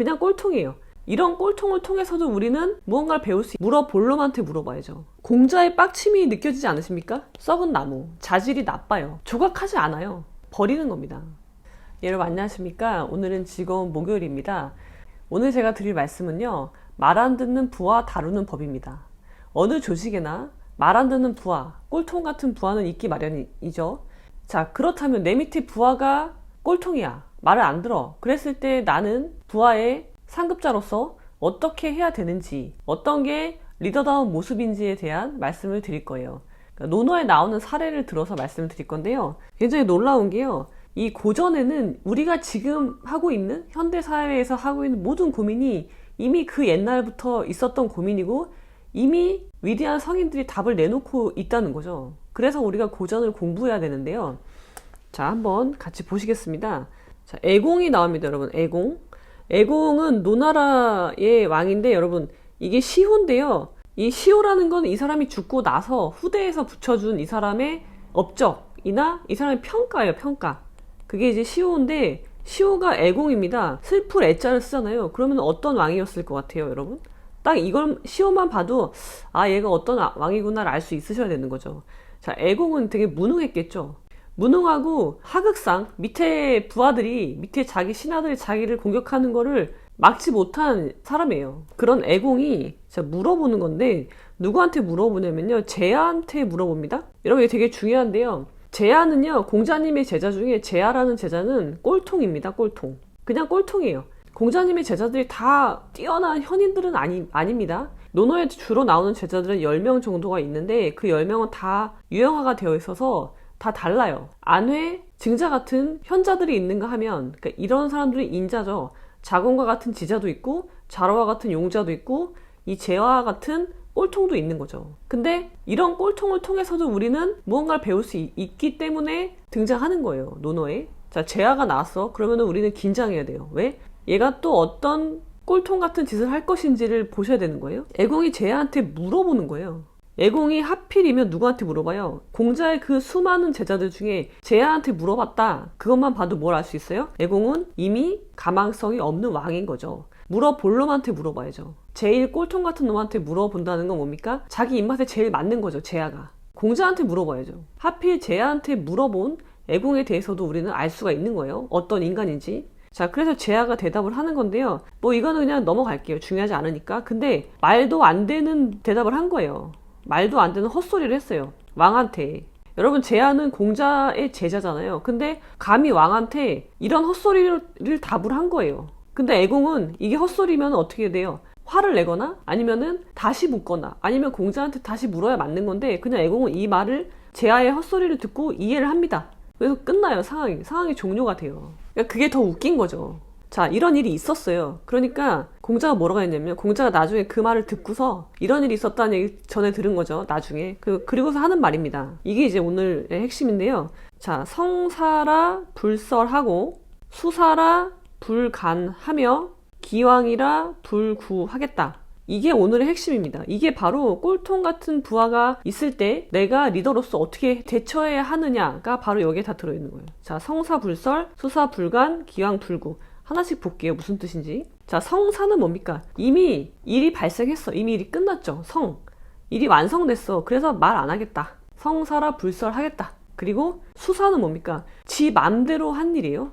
그냥 꼴통이에요. 이런 꼴통을 통해서도 우리는 무언가를 배울 수 있어요. 물어볼놈한테 물어봐야죠. 공자의 빡침이 느껴지지 않으십니까? 썩은 나무, 자질이 나빠요. 조각하지 않아요. 버리는 겁니다. 여러분 안녕하십니까? 오늘은 즐거운 목요일입니다. 오늘 제가 드릴 말씀은요, 말 안 듣는 부하 다루는 법입니다. 어느 조직에나 말 안 듣는 부하, 꼴통 같은 부하는 있기 마련이죠. 자, 그렇다면 내 밑에 부하가 꼴통이야, 말을 안 들어, 그랬을 때 나는 부하의 상급자로서 어떻게 해야 되는지, 어떤 게 리더다운 모습인지에 대한 말씀을 드릴 거예요. 그러니까 논어에 나오는 사례를 들어서 말씀을 드릴 건데요, 굉장히 놀라운 게요, 이 고전에는 우리가 지금 하고 있는 현대사회에서 하고 있는 모든 고민이 이미 그 옛날부터 있었던 고민이고, 이미 위대한 성인들이 답을 내놓고 있다는 거죠. 그래서 우리가 고전을 공부해야 되는데요. 자, 한번 같이 보시겠습니다. 자, 애공이 나옵니다, 여러분. 애공은 노나라의 왕인데, 여러분, 이게 시호인데요. 이 시호라는 건 이 사람이 죽고 나서 후대에서 붙여준 이 사람의 업적이나 이 사람의 평가예요, 평가. 그게 이제 시호인데, 시호가 애공입니다. 슬플 애자를 쓰잖아요. 그러면 어떤 왕이었을 것 같아요, 여러분? 딱 이걸 시호만 봐도 아, 얘가 어떤 왕이구나를 알 수 있으셔야 되는 거죠. 자, 애공은 되게 무능했겠죠. 무능하고 하극상, 밑에 부하들이, 밑에 자기 신하들이 자기를 공격하는 거를 막지 못한 사람이에요. 그런 애공이 물어보는 건데, 누구한테 물어보냐면요, 제아한테 물어봅니다. 여러분, 이게 되게 중요한데요, 제아는요, 공자님의 제자 중에 제아라는 제자는 꼴통입니다. 꼴통. 그냥 꼴통이에요. 공자님의 제자들이 다 뛰어난 현인들은 아닙니다. 논어에 주로 나오는 제자들은 10명 정도가 있는데, 그 10명은 다 유형화가 되어 있어서 다 달라요. 안회, 증자 같은 현자들이 있는가 하면, 그러니까 이런 사람들이 인자죠. 자공과 같은 지자도 있고, 자로와 같은 용자도 있고, 이 제와 같은 꼴통도 있는 거죠. 근데 이런 꼴통을 통해서도 우리는 무언가를 배울 수 있기 때문에 등장하는 거예요, 논어에. 자, 제아가 나왔어. 그러면 우리는 긴장해야 돼요. 왜? 얘가 또 어떤 꼴통 같은 짓을 할 것인지를 보셔야 되는 거예요. 애공이 제아한테 물어보는 거예요. 애공이 하필이면 누구한테 물어봐요? 공자의 그 수많은 제자들 중에 제아한테 물어봤다, 그것만 봐도 뭘 알 수 있어요? 애공은 이미 가망성이 없는 왕인 거죠. 물어볼 놈한테 물어봐야죠. 제일 꼴통 같은 놈한테 물어본다는 건 뭡니까? 자기 입맛에 제일 맞는 거죠, 제아가. 공자한테 물어봐야죠. 하필 제아한테 물어본 애공에 대해서도 우리는 알 수가 있는 거예요. 어떤 인간인지. 자, 그래서 제아가 대답을 하는 건데요, 뭐 이거는 그냥 넘어갈게요. 중요하지 않으니까. 근데 말도 안 되는 대답을 한 거예요. 말도 안 되는 헛소리를 했어요, 왕한테. 여러분, 제아는 공자의 제자잖아요. 근데 감히 왕한테 이런 헛소리를 답을 한 거예요. 근데 애공은 이게 헛소리면 어떻게 돼요? 화를 내거나 아니면은 다시 묻거나 아니면 공자한테 다시 물어야 맞는 건데, 그냥 애공은 이 말을, 제아의 헛소리를 듣고 이해를 합니다. 그래서 끝나요. 상황이 종료가 돼요. 그러니까 그게 더 웃긴 거죠. 자, 이런 일이 있었어요. 그러니까 공자가 뭐라고 했냐면, 공자가 나중에 그 말을 듣고서 이런 일이 있었다는 얘기 전에 들은 거죠, 나중에. 그리고서 하는 말입니다. 이게 이제 오늘의 핵심인데요. 자, 성사라 불설하고 수사라 불간하며 기왕이라 불구하겠다. 이게 오늘의 핵심입니다. 이게 바로 꼴통 같은 부하가 있을 때 내가 리더로서 어떻게 대처해야 하느냐가 바로 여기에 다 들어있는 거예요. 자, 성사불설, 수사불간, 기왕불구. 하나씩 볼게요, 무슨 뜻인지. 자, 성사는 뭡니까? 이미 일이 발생했어. 이미 일이 끝났죠. 일이 완성됐어. 그래서 말 안 하겠다. 성사라 불설하겠다. 그리고 수사는 뭡니까? 지 맘대로 한 일이에요.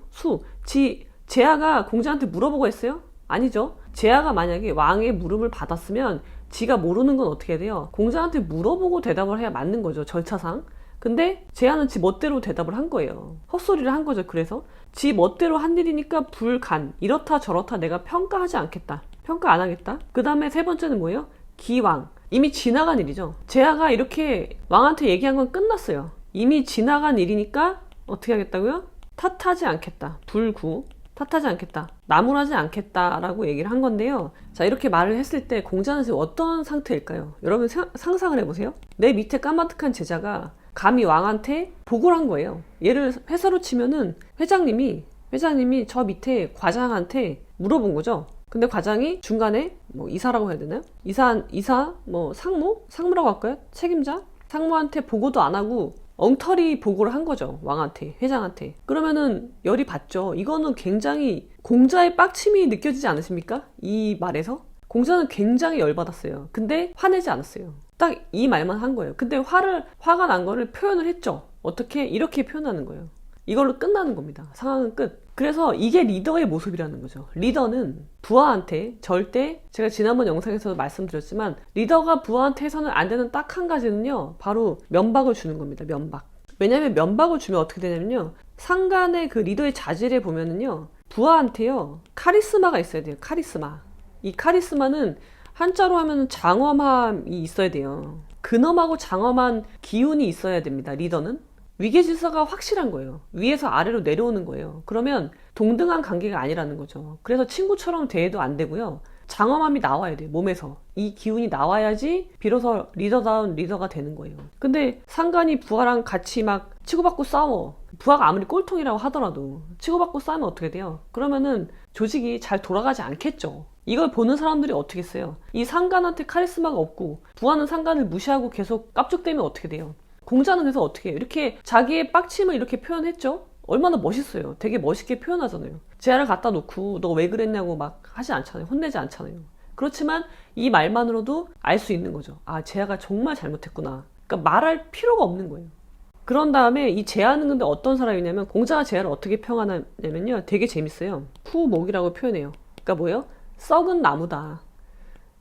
제아가 공자한테 물어보고 했어요? 아니죠. 제아가 만약에 왕의 물음을 받았으면 지가 모르는 건 어떻게 해야 돼요? 공자한테 물어보고 대답을 해야 맞는 거죠, 절차상. 근데 제아는 지 멋대로 대답을 한 거예요. 헛소리를 한 거죠. 그래서 지 멋대로 한 일이니까 불간, 이렇다 저렇다 내가 평가하지 않겠다. 평가 안 하겠다. 그 다음에 세 번째는 뭐예요? 기왕. 이미 지나간 일이죠. 제아가 이렇게 왕한테 얘기한 건 끝났어요. 이미 지나간 일이니까 어떻게 하겠다고요? 탓하지 않겠다. 불구. 탓하지 않겠다. 나무라지 않겠다라고 얘기를 한 건데요. 자, 이렇게 말을 했을 때 공자는 지금 어떤 상태일까요? 여러분 상상을 해보세요. 내 밑에 까마득한 제자가 감히 왕한테 보고를 한 거예요. 얘를 회사로 치면은 회장님이 저 밑에 과장한테 물어본 거죠. 근데 과장이 중간에 뭐 이사라고 해야 되나요? 이사 뭐 상무라고 할까요? 책임자? 상무한테 보고도 안 하고 엉터리 보고를 한 거죠. 왕한테, 회장한테. 그러면은 열이 받죠. 이거는 굉장히 공자의 빡침이 느껴지지 않으십니까? 이 말에서? 공자는 굉장히 열받았어요. 근데 화내지 않았어요. 딱 이 말만 한 거예요. 근데 화가 난 거를 표현을 했죠. 어떻게? 이렇게 표현하는 거예요. 이걸로 끝나는 겁니다. 상황은 끝. 그래서 이게 리더의 모습이라는 거죠. 리더는 부하한테 절대, 제가 지난번 영상에서도 말씀드렸지만, 리더가 부하한테 해서는 안 되는 딱 한 가지는요, 바로 면박을 주는 겁니다. 면박. 왜냐면 면박을 주면 어떻게 되냐면요, 상간의 그 리더의 자질에 보면은요, 부하한테요, 카리스마가 있어야 돼요. 카리스마. 이 카리스마는 한자로 하면 장엄함이 있어야 돼요. 근엄하고 장엄한 기운이 있어야 됩니다. 리더는. 위계질서가 확실한 거예요. 위에서 아래로 내려오는 거예요. 그러면 동등한 관계가 아니라는 거죠. 그래서 친구처럼 대해도 안 되고요. 장엄함이 나와야 돼요. 몸에서. 이 기운이 나와야지 비로소 리더다운 리더가 되는 거예요. 근데 상관이 부하랑 같이 막 치고받고 싸워. 부하가 아무리 꼴통이라고 하더라도 치고받고 싸우면 어떻게 돼요? 그러면은 조직이 잘 돌아가지 않겠죠. 이걸 보는 사람들이 어떻게 했어요? 이 상관한테 카리스마가 없고 부하는 상관을 무시하고 계속 깝죽대면 어떻게 돼요? 공자는 그래서 어떻게 해요? 이렇게 자기의 빡침을 이렇게 표현했죠? 얼마나 멋있어요. 되게 멋있게 표현하잖아요. 제아를 갖다 놓고 너 왜 그랬냐고 막 하지 않잖아요. 혼내지 않잖아요. 그렇지만 이 말만으로도 알 수 있는 거죠. 아, 제아가 정말 잘못했구나. 그러니까 말할 필요가 없는 거예요. 그런 다음에 이 제아는 근데 어떤 사람이냐면, 공자가 제아를 어떻게 평하냐면요, 되게 재밌어요. 후목이라고 표현해요. 그러니까 뭐예요? 썩은 나무다.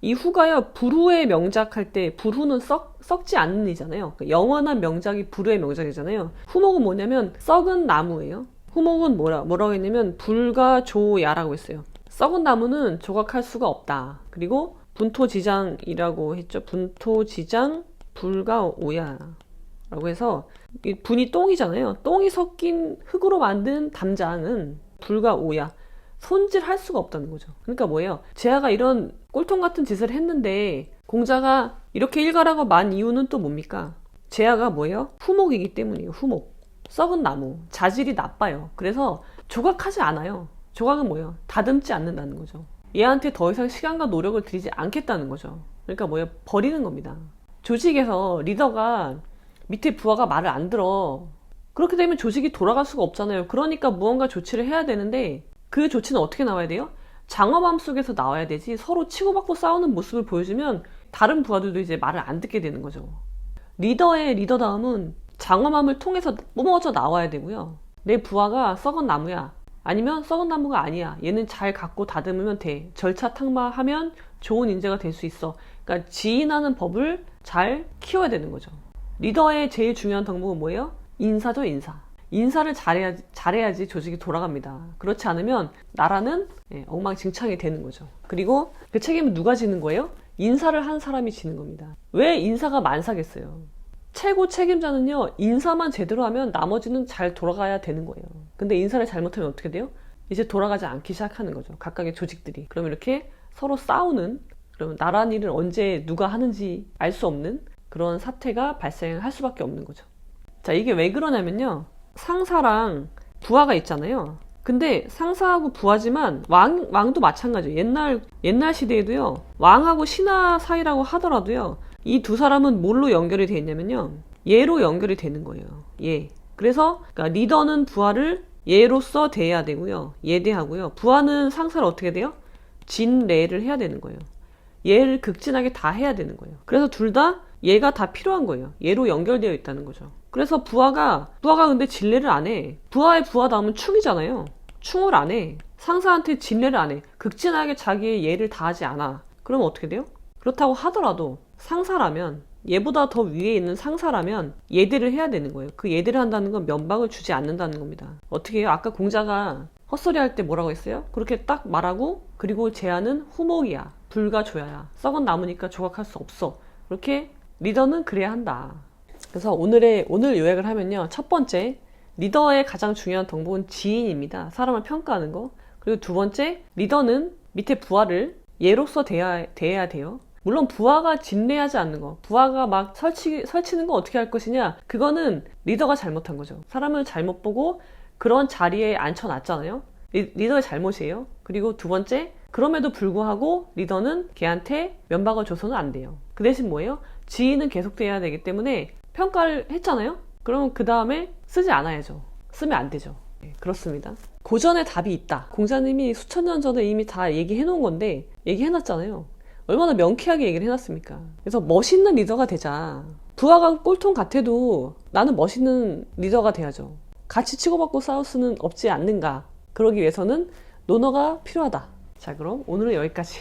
이 후가요, 불후의 명작할 때, 불후는 썩지 않는 이잖아요. 그러니까 영원한 명작이 불후의 명작이잖아요. 후목은 뭐냐면 썩은 나무예요. 후목은 뭐라고 했냐면 불가조야라고 했어요. 썩은 나무는 조각할 수가 없다. 그리고 분토지장이라고 했죠. 분토지장 불가오야라고 해서, 이 분이 똥이잖아요. 똥이 섞인 흙으로 만든 담장은 불가오야. 손질할 수가 없다는 거죠. 그러니까 뭐예요? 제아가 이런 꼴통 같은 짓을 했는데 공자가 이렇게 일갈하고 만 이유는 또 뭡니까? 제아가 뭐예요? 후목이기 때문이에요. 후목. 썩은 나무. 자질이 나빠요. 그래서 조각하지 않아요. 조각은 뭐예요? 다듬지 않는다는 거죠. 얘한테 더 이상 시간과 노력을 들이지 않겠다는 거죠. 그러니까 뭐예요? 버리는 겁니다. 조직에서 리더가 밑에 부하가 말을 안 들어. 그렇게 되면 조직이 돌아갈 수가 없잖아요. 그러니까 무언가 조치를 해야 되는데, 그 조치는 어떻게 나와야 돼요? 장엄함 속에서 나와야 되지, 서로 치고받고 싸우는 모습을 보여주면 다른 부하들도 이제 말을 안 듣게 되는 거죠. 리더의 리더다움은 장엄함을 통해서 뿜어져 나와야 되고요. 내 부하가 썩은 나무야. 아니면 썩은 나무가 아니야. 얘는 잘 갖고 다듬으면 돼. 절차 탁마하면 좋은 인재가 될 수 있어. 그러니까 지인하는 법을 잘 키워야 되는 거죠. 리더의 제일 중요한 덕목은 뭐예요? 인사죠, 인사. 인사를 잘해야지 조직이 돌아갑니다. 그렇지 않으면 나라는 엉망진창이 되는 거죠. 그리고 그 책임은 누가 지는 거예요? 인사를 한 사람이 지는 겁니다. 왜 인사가 만사겠어요? 최고 책임자는요, 인사만 제대로 하면 나머지는 잘 돌아가야 되는 거예요. 근데 인사를 잘못하면 어떻게 돼요? 이제 돌아가지 않기 시작하는 거죠. 각각의 조직들이. 그럼 이렇게 서로 싸우는, 그러면 나란 일을 언제 누가 하는지 알 수 없는 그런 사태가 발생할 수밖에 없는 거죠. 자, 이게 왜 그러냐면요, 상사랑 부하가 있잖아요. 근데 상사하고 부하지만 왕도 마찬가지예요. 옛날 시대에도요, 왕하고 신하 사이라고 하더라도요, 이 두 사람은 뭘로 연결이 되어 있냐면요, 예로 연결이 되는 거예요. 예. 그래서 그러니까 리더는 부하를 예로서 대해야 되고요. 예대하고요. 부하는 상사를 어떻게 돼요? 진례를 해야 되는 거예요. 예를 극진하게 다 해야 되는 거예요. 그래서 둘 다 예가 다 필요한 거예요. 예로 연결되어 있다는 거죠. 그래서 부하가 근데 진례를 안 해. 부하의 부하다음은 충이잖아요. 충을 안 해. 상사한테 진례를 안 해. 극진하게 자기의 예를 다하지 않아. 그러면 어떻게 돼요? 그렇다고 하더라도 상사라면, 얘보다 더 위에 있는 상사라면 예대를 해야 되는 거예요. 그 예대를 한다는 건 면박을 주지 않는다는 겁니다. 어떻게 해요? 아까 공자가 헛소리 할 때 뭐라고 했어요? 그렇게 딱 말하고, 그리고 제안은 후목이야. 불가조야야. 썩은 나무니까 조각할 수 없어. 그렇게 리더는 그래야 한다. 그래서 오늘 요약을 하면요, 첫 번째, 리더의 가장 중요한 덕목은 지인입니다. 사람을 평가하는 거. 그리고 두 번째, 리더는 밑에 부하를 예로서 대해야 돼요. 물론 부하가 진례하지 않는 거, 부하가 막 설치는 거 어떻게 할 것이냐, 그거는 리더가 잘못한 거죠. 사람을 잘못 보고 그런 자리에 앉혀놨잖아요. 리더의 잘못이에요. 그리고 두 번째, 그럼에도 불구하고 리더는 걔한테 면박을 줘서는 안 돼요. 그 대신 뭐예요? 지위는 계속돼야 되기 때문에 평가를 했잖아요. 그러면 그 다음에 쓰지 않아야죠. 쓰면 안 되죠. 네, 그렇습니다. 고전에 답이 있다. 공자님이 수천 년 전에 이미 다 얘기해 놓은 건데 얘기해 놨잖아요. 얼마나 명쾌하게 얘기를 해놨습니까? 그래서 멋있는 리더가 되자. 부하가 꼴통 같아도 나는 멋있는 리더가 돼야죠. 같이 치고받고 싸울 수는 없지 않는가. 그러기 위해서는 논어가 필요하다. 자, 그럼 오늘은 여기까지.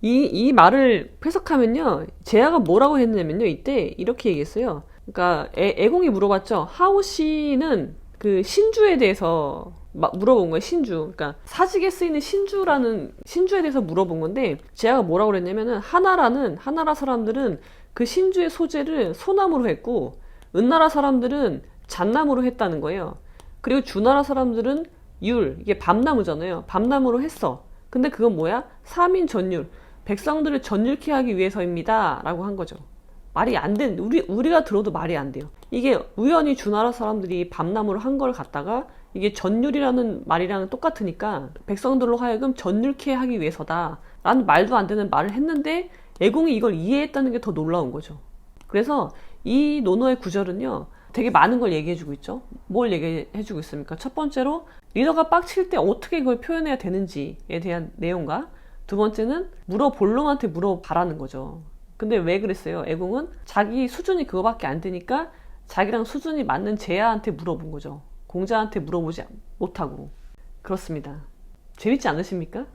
이 말을 해석하면요, 제아가 뭐라고 했냐면요, 이때 이렇게 얘기했어요. 그러니까 애공이 물어봤죠. 하오 씨는 그 신주에 대해서 물어본 거예요. 신주. 그러니까 사직에 쓰이는 신주에 대해서 물어본 건데, 제아가 뭐라고 그랬냐면은 하나라 사람들은 그 신주의 소재를 소나무로 했고, 은나라 사람들은 잣나무로 했다는 거예요. 그리고 주나라 사람들은 이게 밤나무잖아요. 밤나무로 했어. 근데 그건 뭐야? 삼인전율. 백성들을 전율케 하기 위해서입니다. 라고 한 거죠. 말이 안 된, 우리가 들어도 말이 안 돼요. 이게 우연히 주나라 사람들이 밤나무로 한 걸 갖다가 이게 전율이라는 말이랑 똑같으니까 백성들로 하여금 전율케 하기 위해서다. 라는 말도 안 되는 말을 했는데 애공이 이걸 이해했다는 게 더 놀라운 거죠. 그래서 이 논어의 구절은요, 되게 많은 걸 얘기해주고 있죠. 뭘 얘기해주고 있습니까? 첫 번째로 리더가 빡칠 때 어떻게 그걸 표현해야 되는지에 대한 내용과, 두 번째는 물어볼 놈한테 물어봐라는 거죠. 근데 왜 그랬어요? 애공은 자기 수준이 그거밖에 안 되니까 자기랑 수준이 맞는 제아한테 물어본 거죠. 공자한테 물어보지 못하고. 그렇습니다. 재밌지 않으십니까?